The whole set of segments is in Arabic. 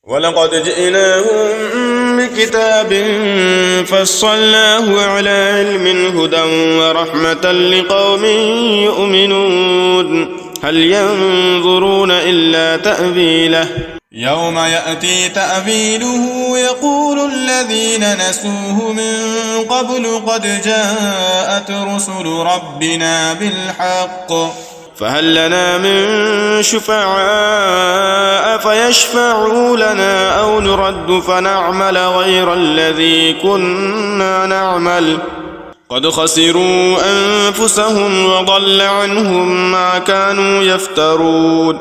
ولقد جئناهم بكتاب فصلناه على علم هدى ورحمة لقوم يؤمنون هل ينظرون إلا تأويله يوم يأتي تأويله يقول الذين نسوه من قبل قد جاءت رسل ربنا بالحق فهل لنا من شفعاء فيشفعوا لنا أو نرد فنعمل غير الذي كنا نعمل قد خسروا أنفسهم وضل عنهم ما كانوا يفترون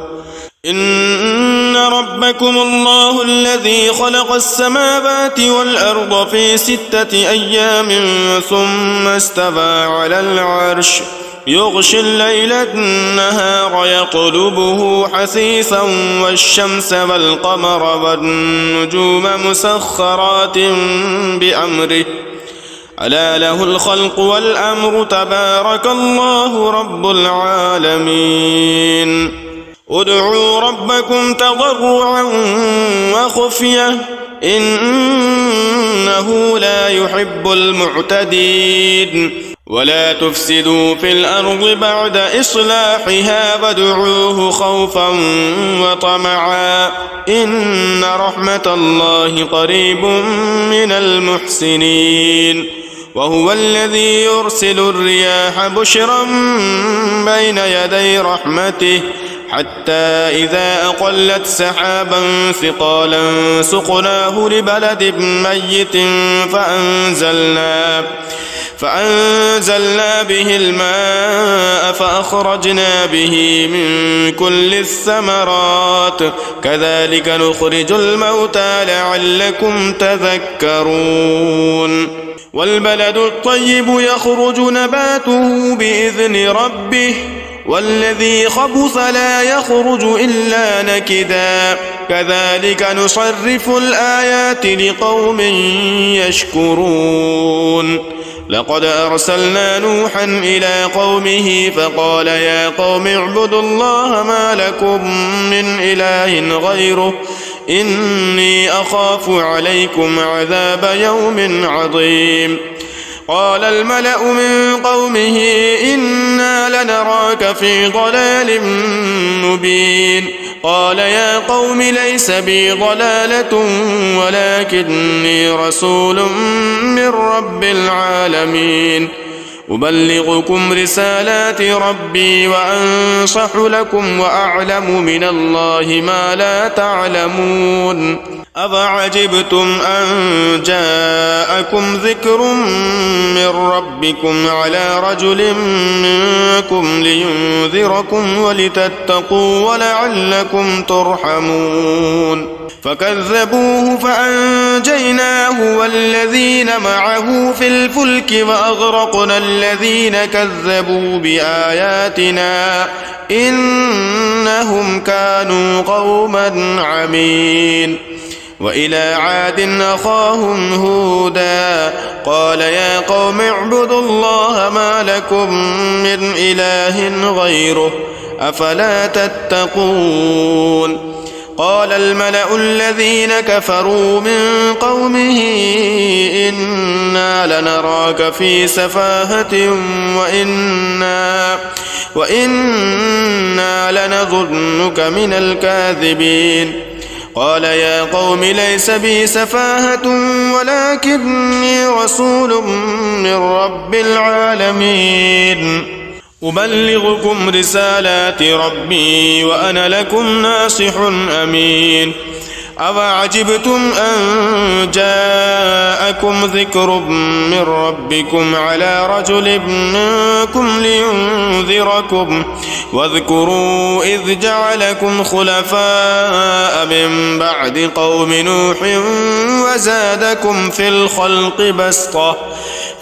إن ربكم الله الذي خلق السماوات والأرض في 6 أيام ثم استوى على العرش يغشي الليل النهار يطلبه حثيثا والشمس والقمر والنجوم مسخرات بأمره ألا له الخلق والأمر تبارك الله رب العالمين ادعوا ربكم تضرعا وخفية إنه لا يحب المعتدين ولا تفسدوا في الأرض بعد إصلاحها وادعوه خوفا وطمعا إن رحمة الله قريب من المحسنين وهو الذي يرسل الرياح بشرا بين يدي رحمته حتى إذا أقلت سحابا ثقالا سقناه لبلد ميت فأنزلنا به الماء فأخرجنا به من كل الثمرات كذلك نخرج الموتى لعلكم تذكرون والبلد الطيب يخرج نباته بإذن ربه والذي خبث لا يخرج إلا نكدا كذلك نصرف الآيات لقوم يشكرون لقد أرسلنا نوحا إلى قومه فقال يا قوم اعبدوا الله ما لكم من إله غيره إني أخاف عليكم عذاب يوم عظيم قال الملأ من قومه إنا لنراك في ضلال مبين قال يا قوم ليس بي ضلالة ولكني رسول من رب العالمين أبلغكم رسالات ربي وأنصح لكم وأعلم من الله ما لا تعلمون أفعجبتم أن جاءكم ذكر من ربكم على رجل منكم لينذركم ولتتقوا ولعلكم ترحمون فكذبوه فأنجيناه والذين معه في الفلك وأغرقنا الذين كذبوا بآياتنا إنهم كانوا قوما عمين وإلى عاد أخاهم هودا قال يا قوم اعبدوا الله ما لكم من إله غيره أفلا تتقون قال الملأ الذين كفروا من قومه إنا لنراك في سفاهة وإنا لنظنك من الكاذبين قال يا قوم ليس بي سفاهة ولكني رسول من رب العالمين أبلغكم رسالات ربي وأنا لكم ناصح أمين أفعجبتم أن جاءكم ذكر من ربكم على رجل منكم لينذركم واذكروا إذ جعلكم خلفاء من بعد قوم نوح وزادكم في الخلق بسطة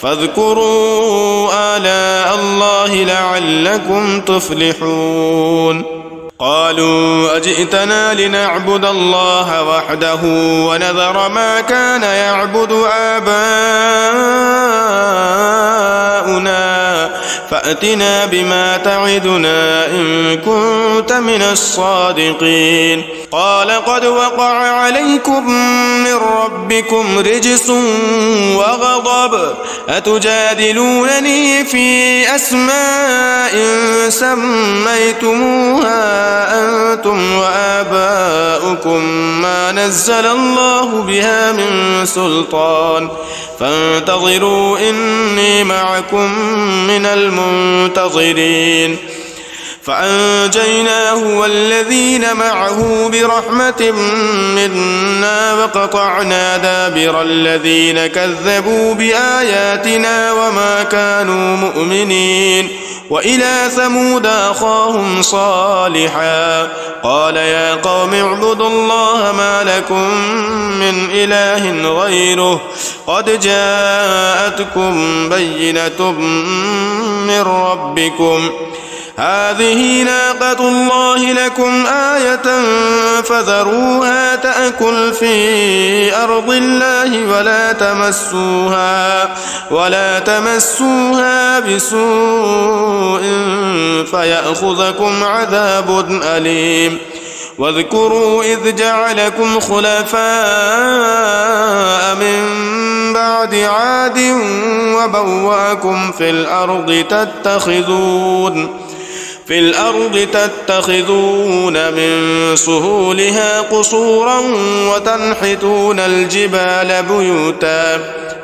فاذكروا آلاء الله لعلكم تفلحون قالوا أجئتنا لنعبد الله وحده ونذر ما كان يعبد آباؤنا فأتنا بما تعدنا إن كنت من الصادقين قال قد وقع عليكم من ربكم رجس وغضب أتجادلونني في أسماء سميتموها أنتم وآباؤكم ما نزل الله بها من سلطان فانتظروا إني معكم من المنتظرين فأنجيناه والذين معه برحمة منا وقطعنا دابر الذين كذبوا بآياتنا وما كانوا مؤمنين وإلى ثمود أخاهم صالحا قال يا قوم اعبدوا الله ما لكم من إله غيره قد جاءتكم بينة من ربكم هذه ناقة الله لكم آية فذروها تأكل في أرض الله ولا تمسوها بسوء فيأخذكم عذاب أليم واذكروا إذ جعلكم خلفاء من بعد عاد وبوأكم في الأرض تتخذون من سهولها قصورا وتنحتون الجبال بيوتا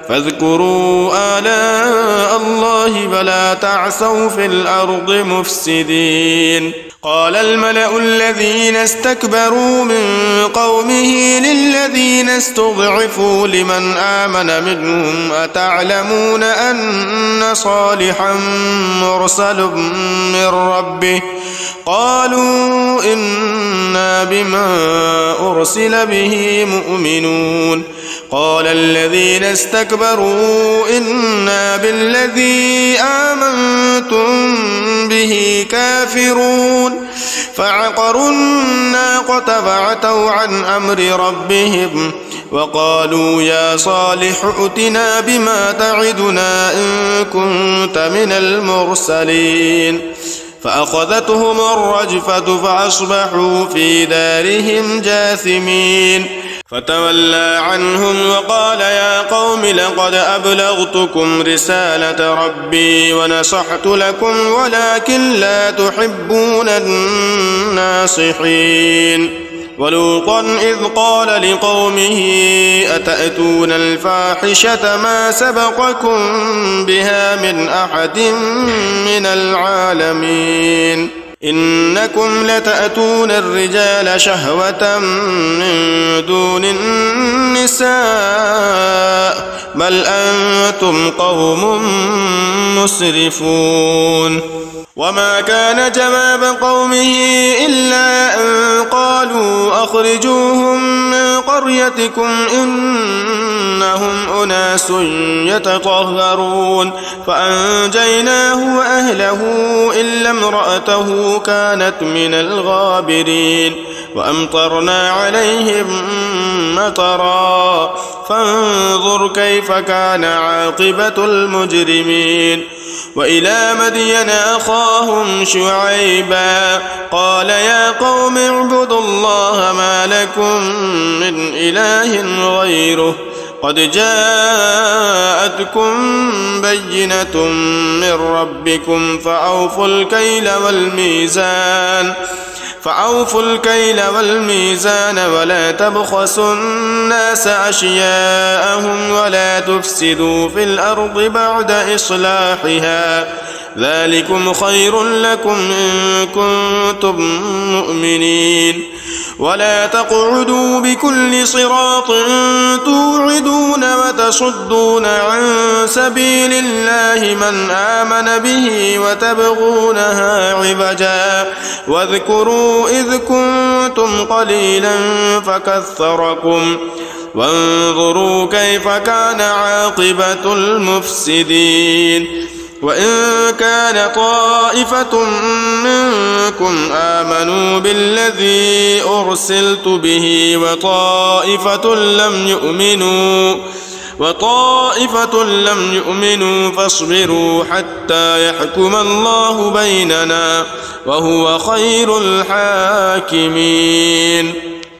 فاذكروا آلاء الله ولا تعثوا في الأرض مفسدين قال الملأ الذين استكبروا من قومه للذين استضعفوا لمن آمن منهم أتعلمون أن صالحا مرسل من ربه قالوا إنا بما أرسل به مؤمنون قال الذين استكبروا إنا بالذي آمنتم به كافرون فعقروا الناقة فعتوا عن أمر ربهم وقالوا يا صالح ائتنا بما تعدنا إن كنت من المرسلين فأخذتهم الرجفة فأصبحوا في دارهم جاثمين فتولى عنهم وقال يا قوم لقد أبلغتكم رسالة ربي ونصحت لكم ولكن لا تحبون الناصحين ولوطا إذ قال لقومه أتأتون الفاحشة ما سبقكم بها من أحد من العالمين إنكم لتأتون الرجال شهوة من دون النساء بل أنتم قوم مسرفون وما كان جواب قومه إلا أن قالوا أخرجوهم من قريتكم إنهم أناس يتطهرون فأنجيناه وأهله إلا امرأته كانت من الغابرين وأمطرنا عليهم مطرا فانظر كيف كان عاقبة المجرمين وإلى مدين أخاهم شعيبا قال يا قوم اعبدوا الله ما لكم من إله غيره قد جاءتكم بينة من ربكم فأوفوا الكيل والميزان ولا تبخسوا الناس أشياءهم ولا تفسدوا في الأرض بعد إصلاحها ذلكم خير لكم إن كنتم مؤمنين ولا تقعدوا بكل صراط توعدون وتصدون عن سبيل الله من آمن به وتبغونها عوجا واذكروا إذ كنتم قليلا فكثركم وانظروا كيف كان عاقبة المفسدين وإن كان طائفة منكم آمنوا بالذي أرسلت به وطائفة لم يؤمنوا وطائفة لم يؤمنوا فاصبروا حتى يحكم الله بيننا وهو خير الحاكمين.